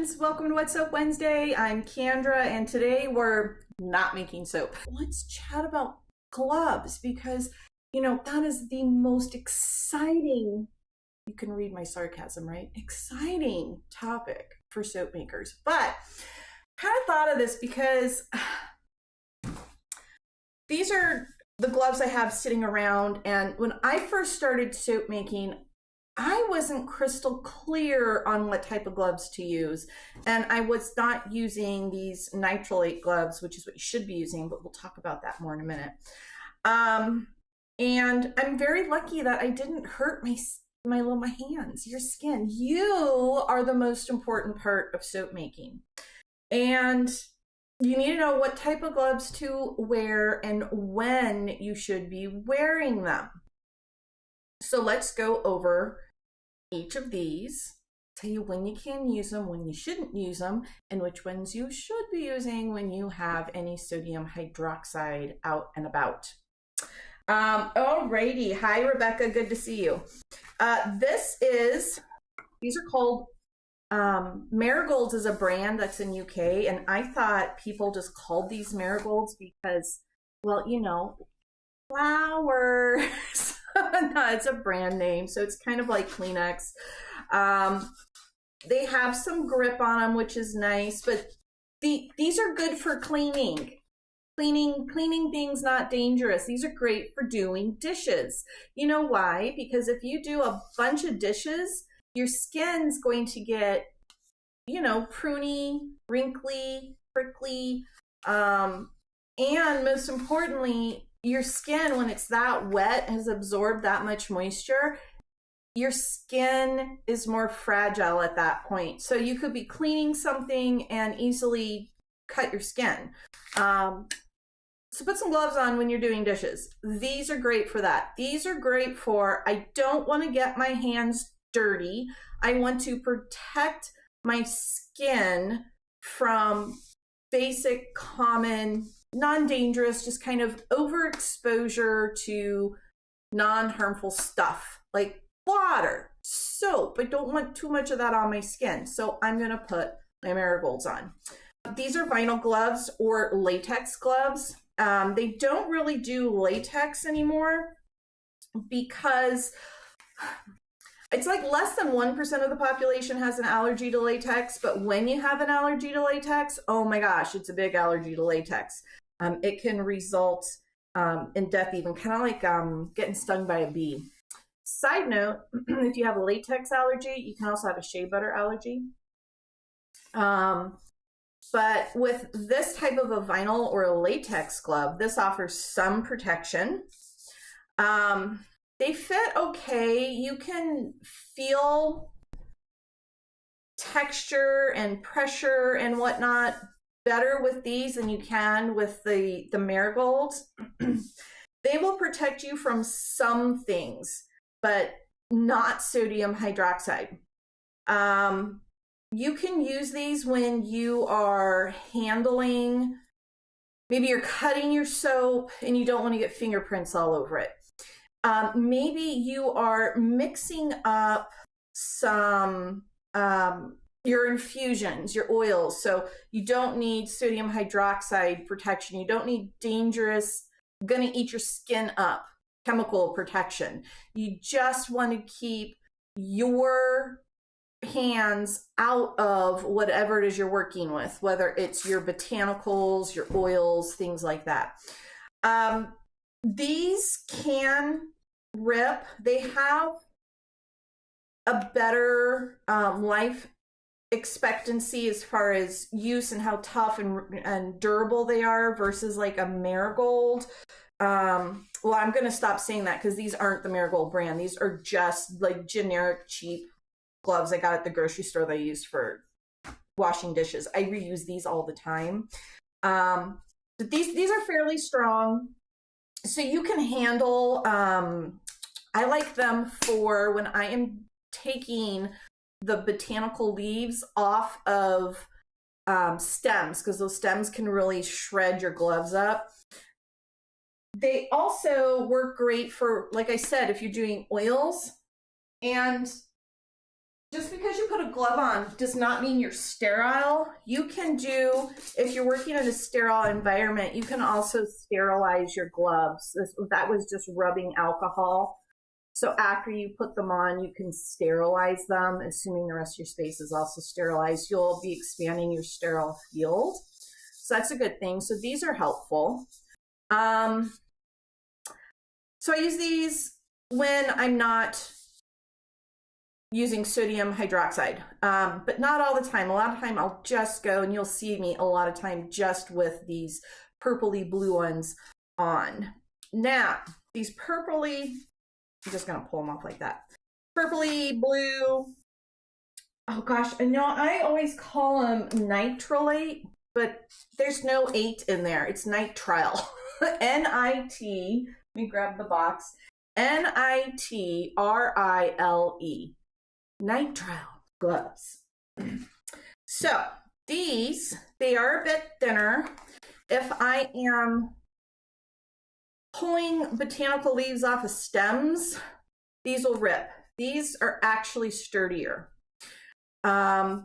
friends, welcome to What Soap Wednesday. I'm Kendra and today we're not making soap. Let's chat about gloves because, that is the most exciting, you can read my sarcasm, right? Exciting topic for soap makers. But kind of thought of this because these are the gloves I have sitting around, and when I first started soap making, I wasn't crystal clear on what type of gloves to use, and I was not using these nitrolate gloves, which is what you should be using, but we'll talk about that more in a minute. And I'm very lucky that I didn't hurt my hands, your skin. You are the most important part of soap making, and you need to know what type of gloves to wear and when you should be wearing them. So let's go over each of these, tell you when you can use them, when you shouldn't use them, and which ones you should be using when you have any sodium hydroxide out and about. Alrighty, hi Rebecca, good to see you. These are called, Marigolds is a brand that's in UK, and I thought people just called these marigolds because, well, flowers. No, it's a brand name, so it's kind of like Kleenex. They have some grip on them, which is nice, but these are good for cleaning. Cleaning things, not dangerous. These are great for doing dishes. You know why? Because if you do a bunch of dishes, your skin's going to get, pruny, wrinkly, prickly, and most importantly, your skin, when it's that wet, has absorbed that much moisture, your skin is more fragile at that point. So you could be cleaning something and easily cut your skin. So put some gloves on when you're doing dishes. These are great for that. These are great for, I don't want to get my hands dirty. I want to protect my skin from basic, common, non-dangerous, just kind of overexposure to non-harmful stuff like water, soap. I don't want too much of that on my skin, so I'm gonna put my marigolds on. These are vinyl gloves or latex gloves. They don't really do latex anymore because it's like less than 1% of the population has an allergy to latex, but when you have an allergy to latex, oh my gosh, it's a big allergy to latex. It can result in death, even kind of like getting stung by a bee. Side note, if you have a latex allergy, you can also have a shea butter allergy. But with this type of a vinyl or a latex glove, this offers some protection. They fit okay. You can feel texture and pressure and whatnot better with these than you can with the marigolds. They will protect you from some things, but not sodium hydroxide. You can use these when you are handling, maybe you're cutting your soap and you don't want to get fingerprints all over it. Maybe you are mixing up some your infusions, your oils, so you don't need sodium hydroxide protection. You don't need dangerous, gonna eat your skin up chemical protection. You just want to keep your hands out of whatever it is you're working with, whether it's your botanicals, your oils, things like that. These can rip. They have a better life expectancy as far as use and how tough and durable they are versus like a marigold. Well, I'm going to stop saying that because these aren't the Marigold brand. These are just like generic cheap gloves I got at the grocery store that I used for washing dishes. I reuse these all the time. But these are fairly strong. So you can handle, I like them for when I am taking the botanical leaves off of stems, because those stems can really shred your gloves up. They also work great for, like I said, if you're doing oils and just because you put a glove on does not mean you're sterile. You can do, if you're working in a sterile environment, you can also sterilize your gloves. That was just rubbing alcohol. So after you put them on, you can sterilize them, assuming the rest of your space is also sterilized. You'll be expanding your sterile field. So that's a good thing. So these are helpful. So I use these when I'm not using sodium hydroxide, but not all the time. A lot of time I'll just go, and you'll see me a lot of time just with these purpley blue ones on. Now, these purpley, I'm just gonna pull them off like that. Purpley blue, oh gosh, I know I always call them nitrolate, but there's no 8 in there. It's nitrile. N-I-T, let me grab the box. N-I-T-R-I-L-E. Nitrile gloves. So these, they are a bit thinner. If I am pulling botanical leaves off of stems, these will rip. These are actually sturdier. But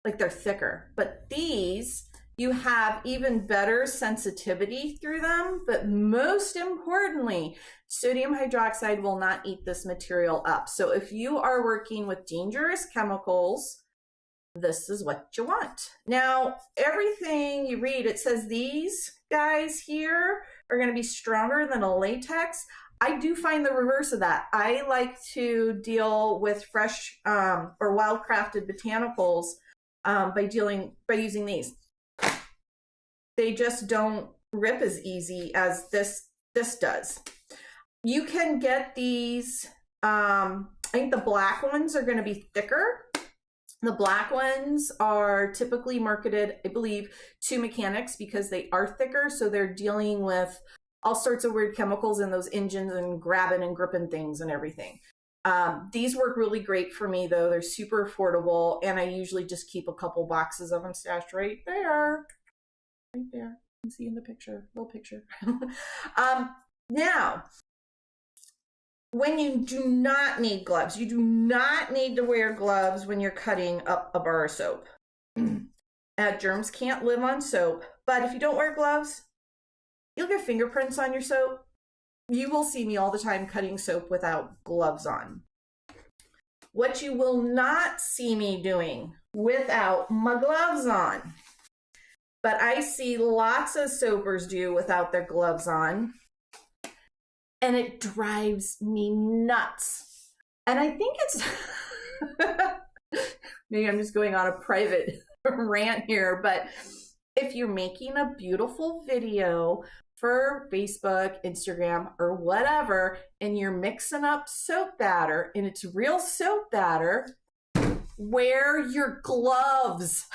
like they're thicker. But these, you have even better sensitivity through them, but most importantly, sodium hydroxide will not eat this material up. So if you are working with dangerous chemicals, this is what you want. Now, everything you read, it says these guys here are going to be stronger than a latex. I do find the reverse of that. I like to deal with fresh or wild-crafted botanicals by using these. They just don't rip as easy as this does. You can get these, I think the black ones are going to be thicker. The black ones are typically marketed, I believe, to mechanics because they are thicker. So they're dealing with all sorts of weird chemicals in those engines and grabbing and gripping things and everything. These work really great for me though. They're super affordable, and I usually just keep a couple boxes of them stashed right there. Right there. You can see in the picture, little picture. Now, when you do not need gloves, you do not need to wear gloves when you're cutting up a bar of soap. Germs can't live on soap, but if you don't wear gloves, you'll get fingerprints on your soap. You will see me all the time cutting soap without gloves on. What you will not see me doing without my gloves on, but I see lots of soapers do without their gloves on, and it drives me nuts. And I think it's, maybe I'm just going on a private rant here, but if you're making a beautiful video for Facebook, Instagram, or whatever, and you're mixing up soap batter, and it's real soap batter, wear your gloves.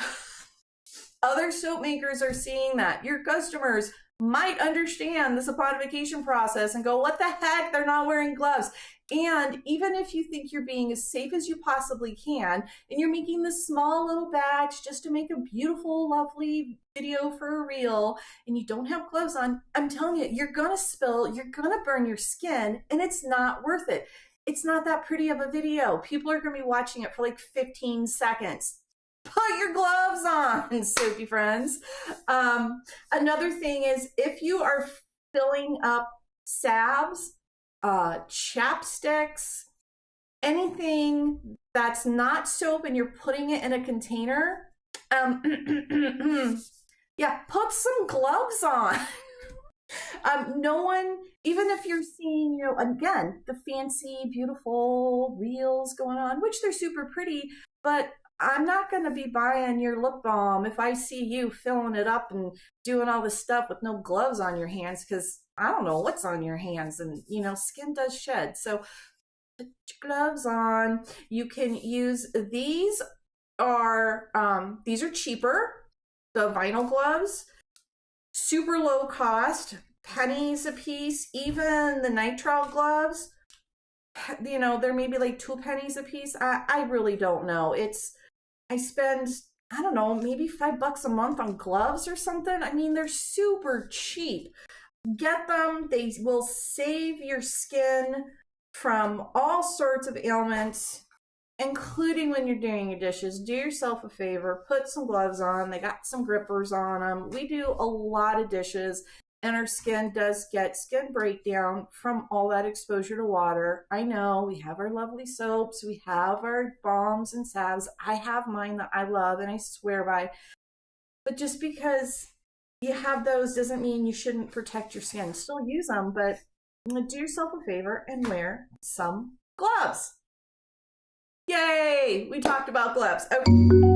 Other soap makers are seeing that. Your customers might understand the saponification process and go, what the heck, they're not wearing gloves. And even if you think you're being as safe as you possibly can, and you're making this small little batch just to make a beautiful, lovely video for a reel, and you don't have gloves on, I'm telling you, you're gonna spill, you're gonna burn your skin, and it's not worth it. It's not that pretty of a video. People are gonna be watching it for like 15 seconds. Put your gloves on, soapy friends. Another thing is, if you are filling up salves, chapsticks, anything that's not soap and you're putting it in a container, yeah, put some gloves on. No one, even if you're seeing, you know, again, the fancy, beautiful reels going on, which they're super pretty, but I'm not going to be buying your lip balm if I see you filling it up and doing all this stuff with no gloves on your hands, because I don't know what's on your hands, and, you know, skin does shed. So put your gloves on. You can use, these are cheaper, the vinyl gloves, super low cost, pennies a piece. Even the nitrile gloves, you know, they're maybe like 2 pennies a piece. I really don't know. I spend, I don't know, maybe $5 a month on gloves or something. I mean, they're super cheap. Get them. They will save your skin from all sorts of ailments. including when you're doing your dishes, do yourself a favor, put some gloves on. They got some grippers on them. We do a lot of dishes, and our skin does get skin breakdown from all that exposure to water. I know we have our lovely soaps, we have our balms and salves. I have mine that I love and I swear by. But just because you have those doesn't mean you shouldn't protect your skin. Still use them, but do yourself a favor and wear some gloves. Yay! We talked about gloves. Okay.